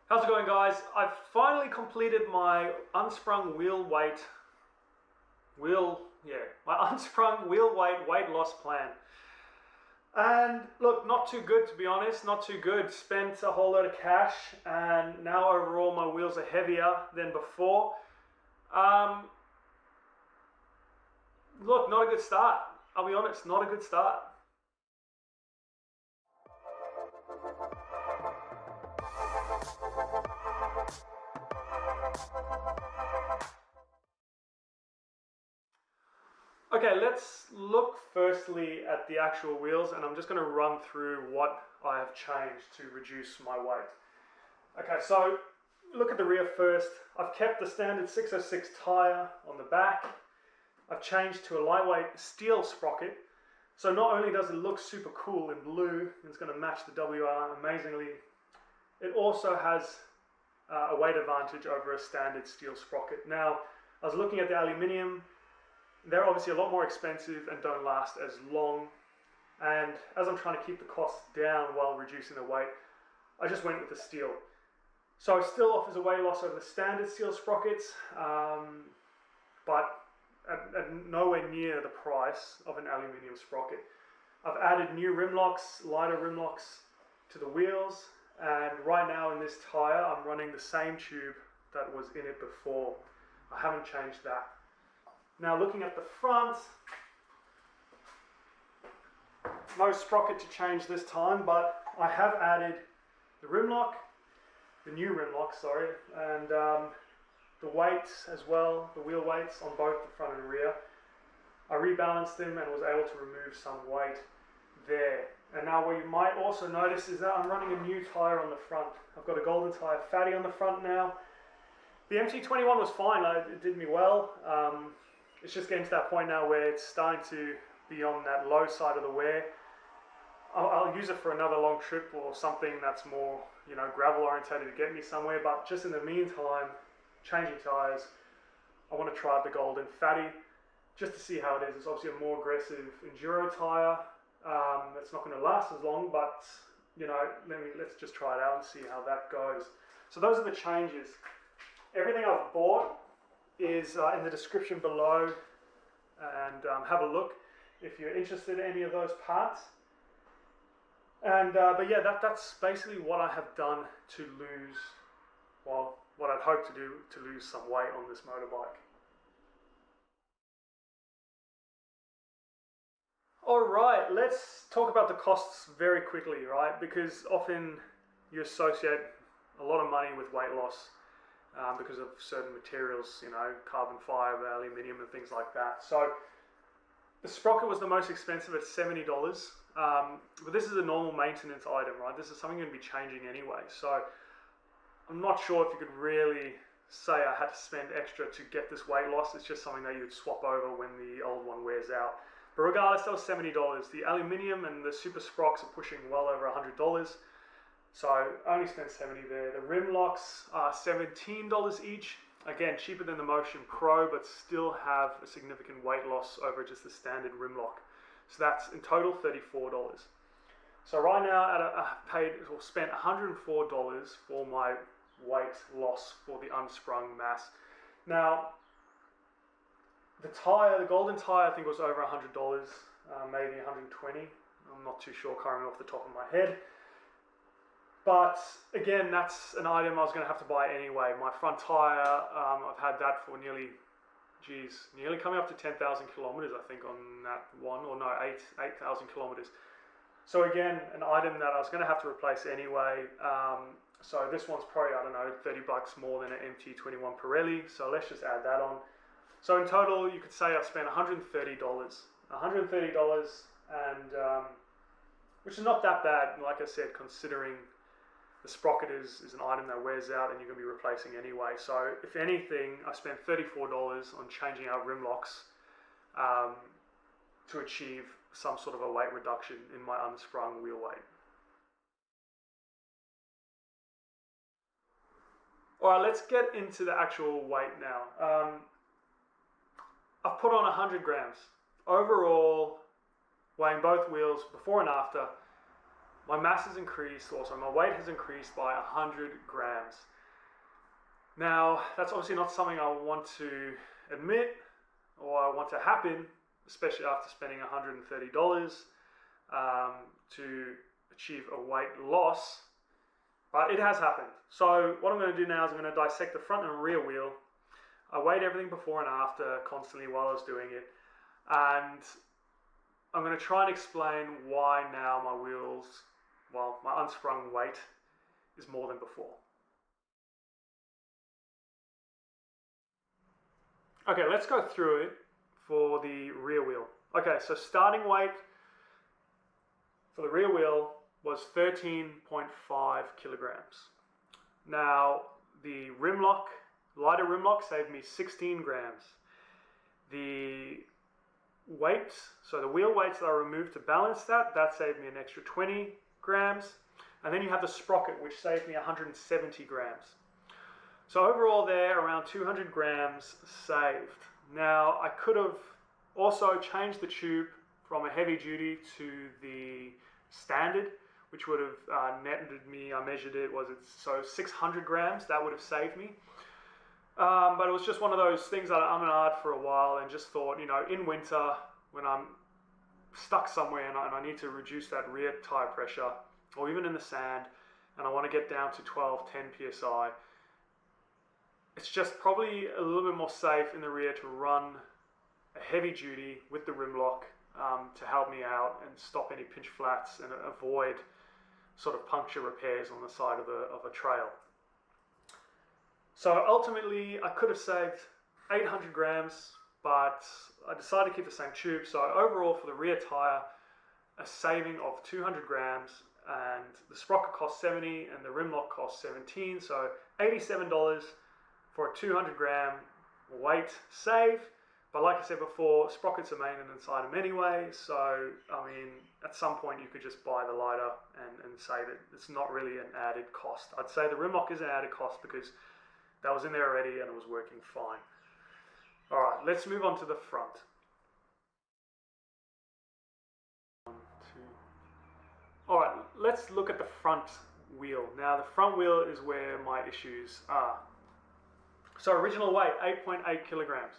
How's it going, guys? I've finally completed my unsprung my unsprung wheel weight loss plan. And look, not too good, to be honest, not too good. Spent a whole load of cash, and now overall my wheels are heavier than before. Look, not a good start. I'll be honest, not a good start. Okay, let's look firstly at the actual wheels, and I'm just going to run through what I have changed to reduce my weight. Okay, so look at the rear first. I've kept the standard 606 tyre on the back. I've changed to a lightweight steel sprocket. So not only does it look super cool in blue, it's going to match the WR amazingly, it also has a weight advantage over a standard steel sprocket. Now, I was looking at the aluminium. They're obviously a lot more expensive and don't last as long. And as I'm trying to keep the costs down while reducing the weight, I just went with the steel. So it still offers a weight loss over the standard steel sprockets, but at nowhere near the price of an aluminium sprocket. I've added new rim locks, lighter rim locks to the wheels, and right now in this tyre I'm running the same tube that was in it before. I haven't changed that. Now looking at the front, no sprocket to change this time, but I have added the rim lock, the new rim lock, sorry, and the weights as well, the wheel weights on both the front and rear. I rebalanced them and was able to remove some weight there. And now what you might also notice is that I'm running a new tyre on the front. I've got a Golden Tyre Fatty on the front now. The MT21 was fine, it did me well. It's just getting to that point now where it's starting to be on that low side of the wear. I'll use it for another long trip or something that's more, gravel orientated to get me somewhere. But just in the meantime, changing tyres, I want to try out the Golden Fatty just to see how it is. It's obviously a more aggressive enduro tyre. It's not going to last as long, but let's just try it out and see how that goes. So those are the changes. Everything I've bought is in the description below, and have a look if you're interested in any of those parts. And but yeah, that's basically what I have done to lose, well, what I'd hoped to do to lose some weight on this motorbike. All right, let's talk about the costs very quickly, right? Because often you associate a lot of money with weight loss. Because of certain materials, carbon fiber, aluminium and things like that. So the sprocket was the most expensive at $70, but this is a normal maintenance item, right? This is something you're going to be changing anyway. So I'm not sure if you could really say I had to spend extra to get this weight loss. It's just something that you'd swap over when the old one wears out. But regardless, that was $70. The aluminium and the super sprockets are pushing well over $100. So I only spent $70 there. The rim locks are $17 each. Again, cheaper than the Motion Pro, but still have a significant weight loss over just the standard rim lock. So that's in total $34. So right now I spent $104 for my weight loss for the unsprung mass. Now, the tyre, the Golden Tyre, I think was over $100, maybe $120. I'm not too sure, can't remember off the top of my head. But again, that's an item I was going to have to buy anyway. My front tyre, I've had that for nearly coming up to 10,000 kilometers, I think, on that one, or no, 8,000 kilometers. So again, an item that I was going to have to replace anyway. So this one's probably, I don't know, $30 more than an MT21 Pirelli. So let's just add that on. So in total, you could say I spent $130, and which is not that bad, like I said, considering the sprocket is an item that wears out and you're going to be replacing anyway. So if anything, I spent $34 on changing out rim locks to achieve some sort of a weight reduction in my unsprung wheel weight. All right, let's get into the actual weight now. I've put on 100 grams. Overall, weighing both wheels before and after, my mass has increased, also my weight has increased by 100 grams. Now, that's obviously not something I want to admit or I want to happen, especially after spending $130 to achieve a weight loss, but it has happened. So what I'm going to do now is I'm going to dissect the front and rear wheel. I weighed everything before and after constantly while I was doing it, and I'm going to try and explain why now my wheels, well, my unsprung weight is more than before. Okay, let's go through it for the rear wheel. Okay, so starting weight for the rear wheel was 13.5 kilograms. Now, the rim lock, lighter rim lock saved me 16 grams. The weight, so the wheel weights that I removed to balance that saved me an extra 20 grams. And then you have the sprocket, which saved me 170 grams. So overall there, around 200 grams saved. Now, I could have also changed the tube from a heavy duty to the standard, which would have netted me, I measured it, so 600 grams, that would have saved me. But it was just one of those things that I ummed for a while and just thought, in winter, when I'm stuck somewhere and I need to reduce that rear tire pressure, or even in the sand, and I want to get down to 12, 10 PSI, it's just probably a little bit more safe in the rear to run a heavy duty with the rim lock to help me out and stop any pinch flats and avoid sort of puncture repairs on the side of a trail. So ultimately I could have saved 800 grams, but I decided to keep the same tube. So overall for the rear tire, a saving of 200 grams, and the sprocket cost 70 and the rim lock cost 17, so $87 for a 200 gram weight save. But like I said before, sprockets are maintenance item anyway, so I mean, at some point you could just buy the lighter and save it. It's not really an added cost. I'd say the rim lock is an added cost because that was in there already and it was working fine. All right, let's move on to the front. All right, let's look at the front wheel. Now the front wheel is where my issues are. So original weight, 8.8 kilograms.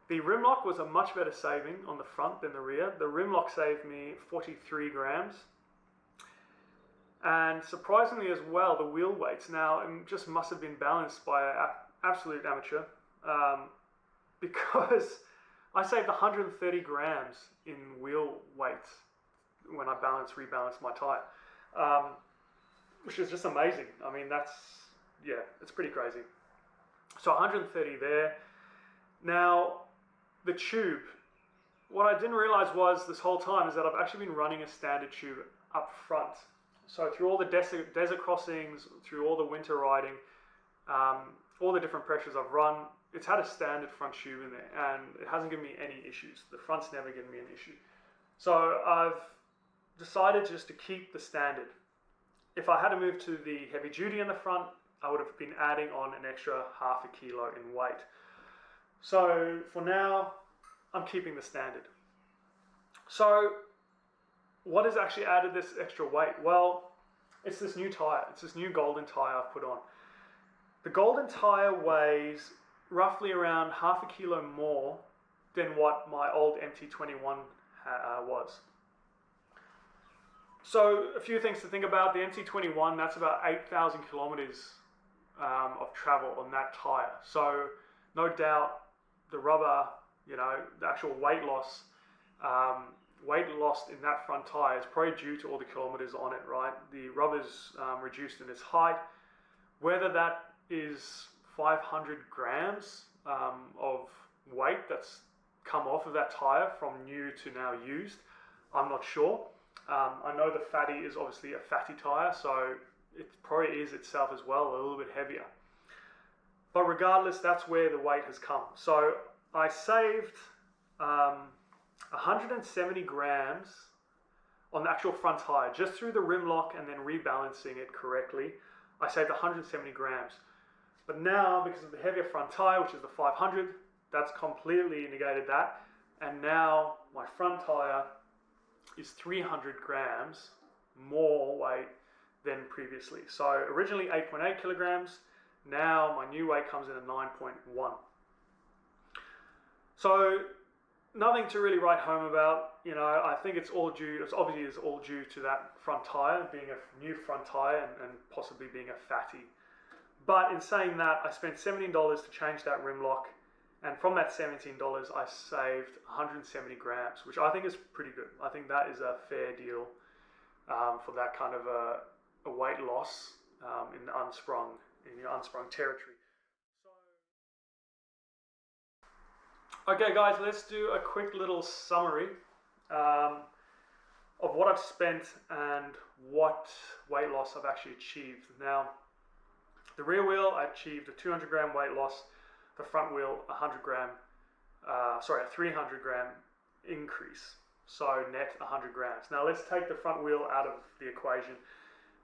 The rim lock was a much better saving on the front than the rear. The rim lock saved me 43 grams. And surprisingly as well, the wheel weights now just must have been balanced by an absolute amateur, because I saved 130 grams in wheel weight when I rebalanced my tire, which is just amazing. I mean, it's pretty crazy. So 130 there. Now, the tube, what I didn't realize was this whole time is that I've actually been running a standard tube up front. So through all the desert crossings, through all the winter riding, all the different pressures I've run, it's had a standard front tube in there and it hasn't given me any issues. The front's never given me an issue. So I've decided just to keep the standard. If I had to move to the heavy duty in the front, I would have been adding on an extra half a kilo in weight. So for now, I'm keeping the standard. So what has actually added this extra weight? Well, it's this new tire. It's this new Golden tire I've put on. The Golden tire weighs roughly around half a kilo more than what my old MT21 was. So a few things to think about. The MT21, that's about 8,000 kilometers of travel on that tire. So no doubt the rubber, the actual weight loss in that front tire is probably due to all the kilometers on it, right? The rubber's reduced in its height. Whether that is 500 grams of weight that's come off of that tire from new to now used, I'm not sure. I know the fatty is obviously a fatty tire, so it probably is itself as well a little bit heavier. But regardless, that's where the weight has come. So I saved 170 grams on the actual front tire, just through the rim lock and then rebalancing it correctly. I saved 170 grams. But now, because of the heavier front tire, which is the 500, that's completely negated that. And now my front tire is 300 grams more weight than previously. So originally 8.8 kilograms, now my new weight comes in at 9.1. So nothing to really write home about. You know, I think it's all due to that front tire being a new front tire and possibly being a fatty. But in saying that, I spent $17 to change that rim lock, and from that $17 I saved 170 grams, which I think is pretty good. I think that is a fair deal for that kind of a weight loss in your unsprung territory. Okay guys, let's do a quick little summary of what I've spent and what weight loss I've actually achieved. Now, the rear wheel, I achieved a 200 gram weight loss. The front wheel, a 300 gram increase. So net 100 grams. Now let's take the front wheel out of the equation.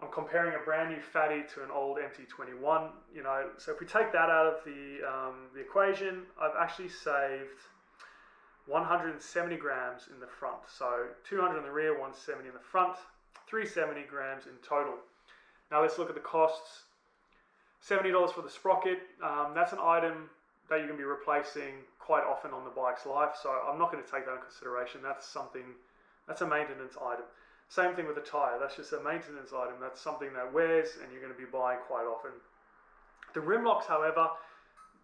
I'm comparing a brand new fatty to an old MT21. You know, so if we take that out of the equation, I've actually saved 170 grams in the front. So 200 in the rear, 170 in the front, 370 grams in total. Now let's look at the costs. $70 for the sprocket. That's an item that you're going to be replacing quite often on the bike's life, so I'm not going to take that into consideration. That's a maintenance item. Same thing with the tire. That's just a maintenance item. That's something that wears and you're going to be buying quite often. The rim locks, however,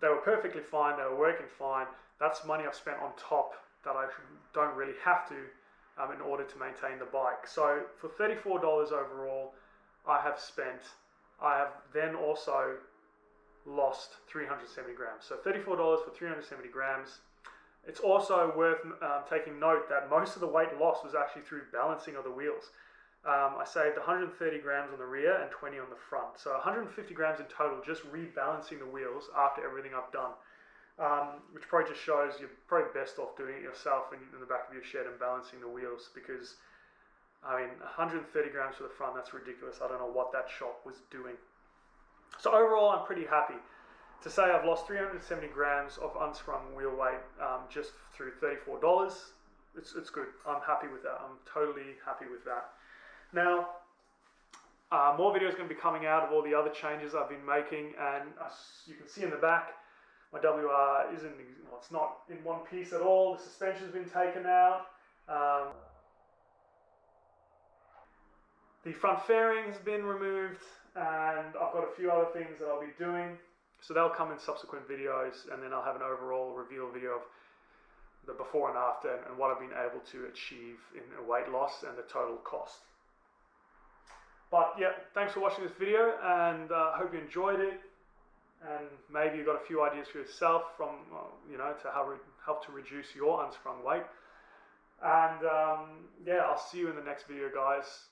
they were perfectly fine. They were working fine. That's money I've spent on top that I don't really have to in order to maintain the bike. So for $34 overall, I have then also lost 370 grams. So $34 for 370 grams. It's also worth taking note that most of the weight loss was actually through balancing of the wheels. I saved 130 grams on the rear and 20 on the front. So 150 grams in total just rebalancing the wheels after everything I've done. Which probably just shows you're probably best off doing it yourself in the back of your shed and balancing the wheels, because I mean 130 grams for the front, that's ridiculous. I don't know what that shop was doing. So overall, I'm pretty happy to say I've lost 370 grams of unsprung wheel weight just through $34. It's good. I'm happy with that. I'm totally happy with that. Now, more videos are going to be coming out of all the other changes I've been making, and as you can see in the back, my WR it's not in one piece at all. The suspension's been taken out. The front fairing has been removed, and I've got a few other things that I'll be doing. So they'll come in subsequent videos, and then I'll have an overall reveal video of the before and after and what I've been able to achieve in a weight loss and the total cost. But yeah, thanks for watching this video, and I hope you enjoyed it, and maybe you got a few ideas for yourself from to help to reduce your unsprung weight. And yeah, I'll see you in the next video, guys.